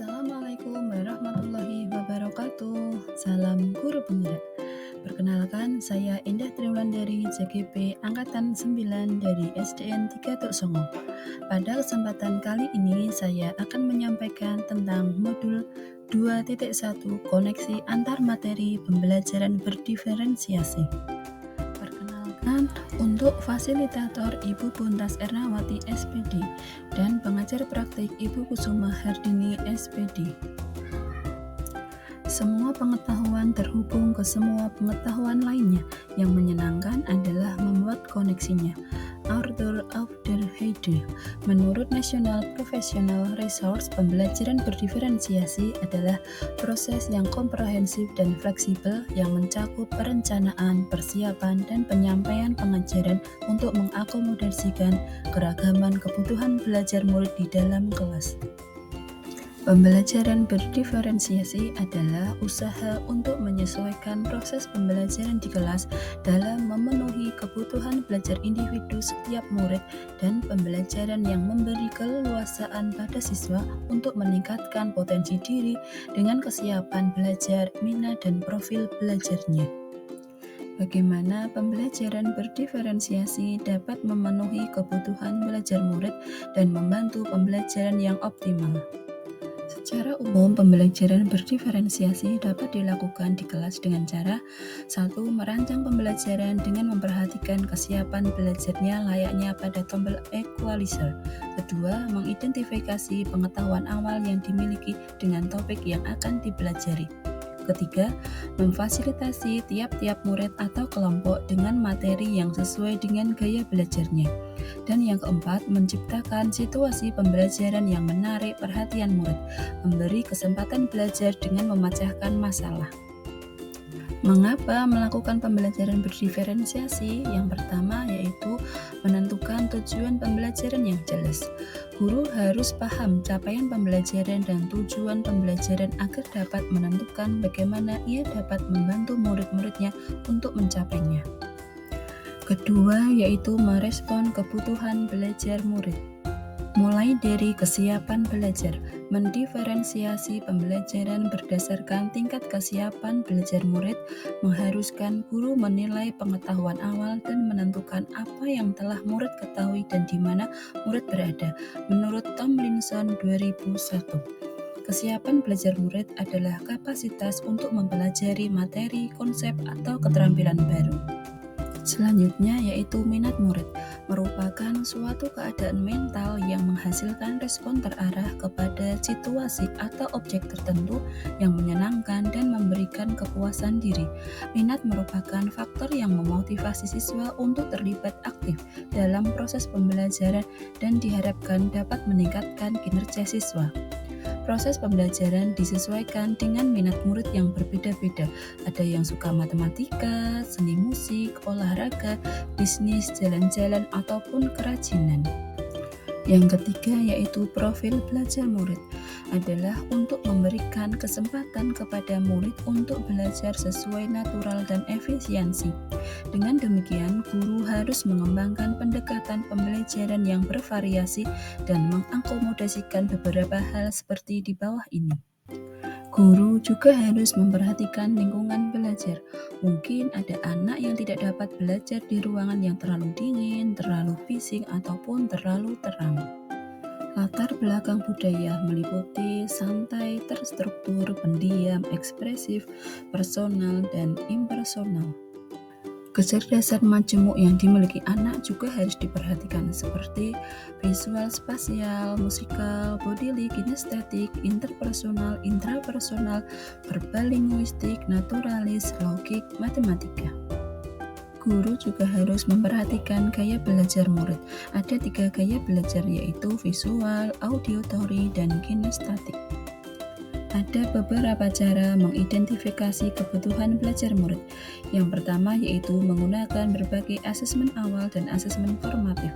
Assalamualaikum warahmatullahi wabarakatuh. Salam guru penggerak. Perkenalkan, saya Indah Triwulandari JGP Angkatan 9 dari SDN 3 Tuk Songo. Pada kesempatan kali ini saya akan menyampaikan tentang modul 2.1 koneksi antar materi pembelajaran berdiferensiasi. Perkenalkan, untuk fasilitator Ibu Buntas Ernawati SPD dan pengajar praktik Ibu Kusuma Hardini SPD. Semua pengetahuan terhubung ke semua pengetahuan lainnya. Yang menyenangkan adalah membuat koneksinya. Arthur Aufderheide. Menurut National Professional Resource, pembelajaran berdiferensiasi adalah proses yang komprehensif dan fleksibel yang mencakup perencanaan, persiapan, dan penyampaian pengajaran untuk mengakomodasikan keragaman kebutuhan belajar murid di dalam kelas. Pembelajaran berdiferensiasi adalah usaha untuk menyesuaikan proses pembelajaran di kelas dalam memenuhi kebutuhan belajar individu setiap murid dan pembelajaran yang memberi keleluasaan pada siswa untuk meningkatkan potensi diri dengan kesiapan belajar, minat, dan profil belajarnya. Bagaimana pembelajaran berdiferensiasi dapat memenuhi kebutuhan belajar murid dan membantu pembelajaran yang optimal. Secara umum, pembelajaran berdiferensiasi dapat dilakukan di kelas dengan cara 1. Merancang pembelajaran dengan memperhatikan kesiapan belajarnya layaknya pada tombol equalizer. 2. Mengidentifikasi pengetahuan awal yang dimiliki dengan topik yang akan dipelajari. 3. Memfasilitasi tiap-tiap murid atau kelompok dengan materi yang sesuai dengan gaya belajarnya. Dan yang keempat, menciptakan situasi pembelajaran yang menarik perhatian murid, memberi kesempatan belajar dengan memecahkan masalah. Mengapa melakukan pembelajaran berdiferensiasi? Yang pertama yaitu menentukan tujuan pembelajaran yang jelas. Guru harus paham capaian pembelajaran dan tujuan pembelajaran agar dapat menentukan bagaimana ia dapat membantu murid-muridnya untuk mencapainya. Kedua yaitu merespon kebutuhan belajar murid. Mulai dari kesiapan belajar, mendiferensiasi pembelajaran berdasarkan tingkat kesiapan belajar murid, mengharuskan guru menilai pengetahuan awal dan menentukan apa yang telah murid ketahui dan di mana murid berada. Menurut Tomlinson 2001, kesiapan belajar murid adalah kapasitas untuk mempelajari materi, konsep, atau keterampilan baru. Selanjutnya yaitu minat murid, merupakan suatu keadaan mental yang menghasilkan respon terarah kepada situasi atau objek tertentu yang menyenangkan dan memberikan kepuasan diri. Minat merupakan faktor yang memotivasi siswa untuk terlibat aktif dalam proses pembelajaran dan diharapkan dapat meningkatkan kinerja siswa. Proses pembelajaran disesuaikan dengan minat murid yang berbeda-beda. Ada yang suka matematika, seni musik, olahraga, bisnis, jalan-jalan, ataupun kerajinan. Yang ketiga yaitu profil belajar murid adalah untuk memberikan kesempatan kepada murid untuk belajar sesuai natural dan efisiensi. Dengan demikian, guru harus mengembangkan pendekatan pembelajaran yang bervariasi dan mengakomodasikan beberapa hal seperti di bawah ini. Guru juga harus memperhatikan lingkungan belajar. Mungkin ada anak yang tidak dapat belajar di ruangan yang terlalu dingin, terlalu bising, ataupun terlalu terang. Latar belakang budaya meliputi santai, terstruktur, pendiam, ekspresif, personal, dan impersonal. Kecerdasan majemuk yang dimiliki anak juga harus diperhatikan seperti visual, spasial, musikal, bodily, kinestetik, interpersonal, intrapersonal, verbal, linguistik, naturalis, logik, matematika. Guru juga harus memperhatikan gaya belajar murid. Ada 3 gaya belajar yaitu visual, auditory, dan kinestetik. Ada beberapa cara mengidentifikasi kebutuhan belajar murid. Yang pertama yaitu menggunakan berbagai asesmen awal dan asesmen formatif,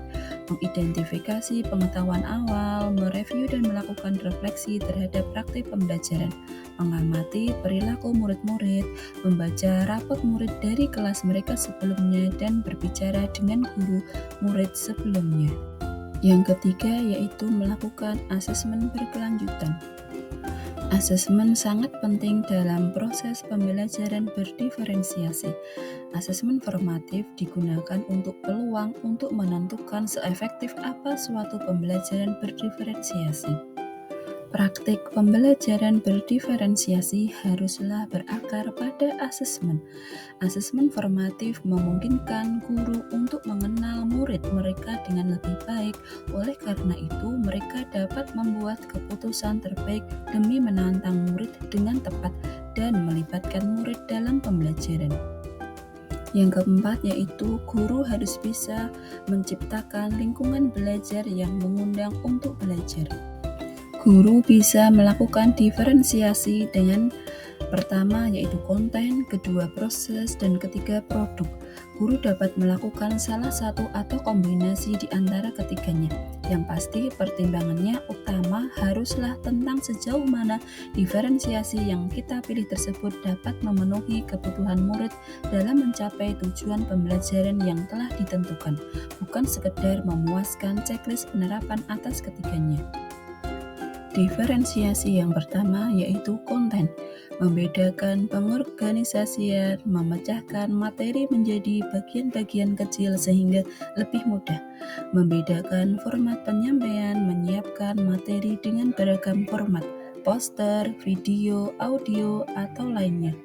mengidentifikasi pengetahuan awal, mereview dan melakukan refleksi terhadap praktik pembelajaran, mengamati perilaku murid-murid, membaca rapot murid dari kelas mereka sebelumnya, dan berbicara dengan guru murid sebelumnya. Yang ketiga yaitu melakukan asesmen berkelanjutan. Asesmen sangat penting dalam proses pembelajaran berdiferensiasi. Asesmen formatif digunakan untuk peluang untuk menentukan seefektif apa suatu pembelajaran berdiferensiasi. Praktik pembelajaran berdiferensiasi haruslah berakar pada asesmen. Asesmen formatif memungkinkan guru untuk mengenal murid mereka dengan lebih baik. Oleh karena itu, mereka dapat membuat keputusan terbaik demi menantang murid dengan tepat dan melibatkan murid dalam pembelajaran. Yang keempat yaitu guru harus bisa menciptakan lingkungan belajar yang mengundang untuk belajar. Guru bisa melakukan diferensiasi dengan pertama yaitu konten, kedua proses, dan ketiga produk. Guru dapat melakukan salah satu atau kombinasi di antara ketiganya. Yang pasti pertimbangannya utama haruslah tentang sejauh mana diferensiasi yang kita pilih tersebut dapat memenuhi kebutuhan murid dalam mencapai tujuan pembelajaran yang telah ditentukan, bukan sekedar memuaskan checklist penerapan atas ketiganya. Diferensiasi yang pertama yaitu konten, membedakan pengorganisasian, memecahkan materi menjadi bagian-bagian kecil sehingga lebih mudah, membedakan format penyampaian, menyiapkan materi dengan beragam format, poster, video, audio, atau lainnya.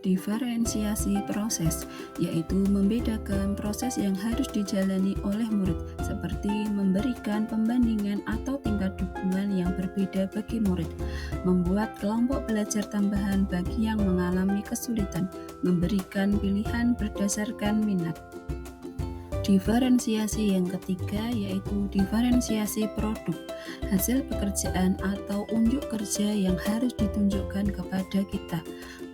Diferensiasi proses, yaitu membedakan proses yang harus dijalani oleh murid, seperti memberikan pembandingan atau tingkat dukungan yang berbeda bagi murid, membuat kelompok belajar tambahan bagi yang mengalami kesulitan, memberikan pilihan berdasarkan minat. Diferensiasi yang ketiga yaitu diferensiasi produk, hasil pekerjaan atau unjuk kerja yang harus ditunjukkan kepada kita.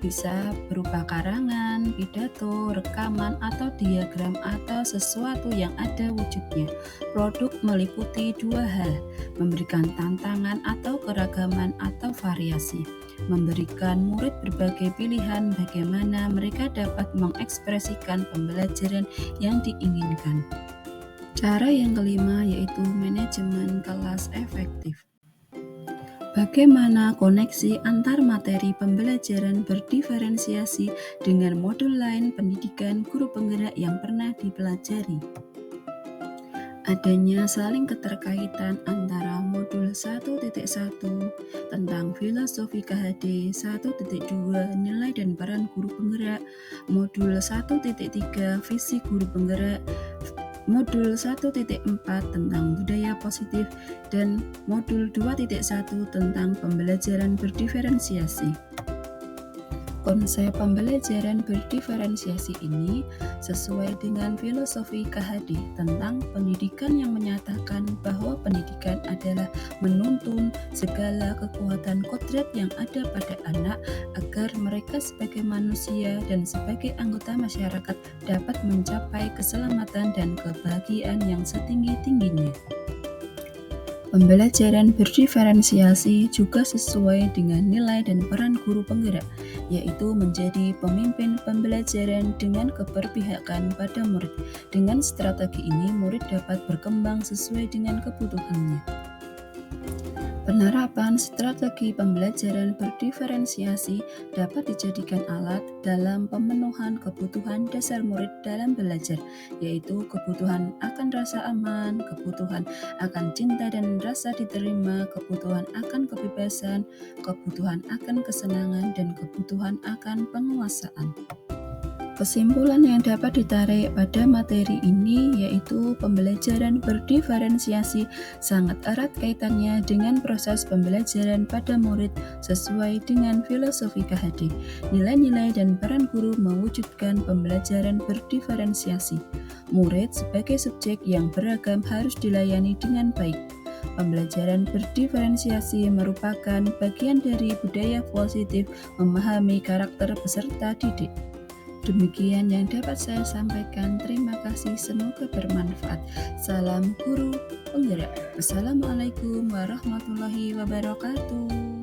Bisa berupa karangan, pidato, rekaman, atau diagram atau sesuatu yang ada wujudnya. Produk meliputi dua hal, memberikan tantangan atau keragaman atau variasi, memberikan murid berbagai pilihan bagaimana mereka dapat mengekspresikan pembelajaran yang diinginkan. Cara yang kelima yaitu manajemen kelas efektif. Bagaimana koneksi antar materi pembelajaran berdiferensiasi dengan modul lain pendidikan guru penggerak yang pernah dipelajari? Adanya saling keterkaitan antara modul 1.1 tentang filosofi KHD, 1.2 nilai dan peran guru penggerak, modul 1.3 visi guru penggerak, modul 1.4 tentang budaya positif, dan modul 2.1 tentang pembelajaran berdiferensiasi. Konsep pembelajaran berdiferensiasi ini sesuai dengan filosofi KHD tentang pendidikan yang menyatakan bahwa pendidikan adalah menuntun segala kekuatan kodrat yang ada pada anak agar mereka sebagai manusia dan sebagai anggota masyarakat dapat mencapai keselamatan dan kebahagiaan yang setinggi-tingginya. Pembelajaran berdiferensiasi juga sesuai dengan nilai dan peran guru penggerak, yaitu menjadi pemimpin pembelajaran dengan keberpihakan pada murid. Dengan strategi ini, murid dapat berkembang sesuai dengan kebutuhannya. Penerapan strategi pembelajaran berdiferensiasi dapat dijadikan alat dalam pemenuhan kebutuhan dasar murid dalam belajar, yaitu kebutuhan akan rasa aman, kebutuhan akan cinta dan rasa diterima, kebutuhan akan kebebasan, kebutuhan akan kesenangan, dan kebutuhan akan penguasaan. Kesimpulan yang dapat ditarik pada materi ini yaitu pembelajaran berdiferensiasi sangat erat kaitannya dengan proses pembelajaran pada murid sesuai dengan filosofi KHD. Nilai-nilai dan peran guru mewujudkan pembelajaran berdiferensiasi. Murid sebagai subjek yang beragam harus dilayani dengan baik. Pembelajaran berdiferensiasi merupakan bagian dari budaya positif memahami karakter peserta didik. Demikian yang dapat saya sampaikan. Terima kasih, semoga bermanfaat. Salam guru penggerak. Wassalamualaikum warahmatullahi wabarakatuh.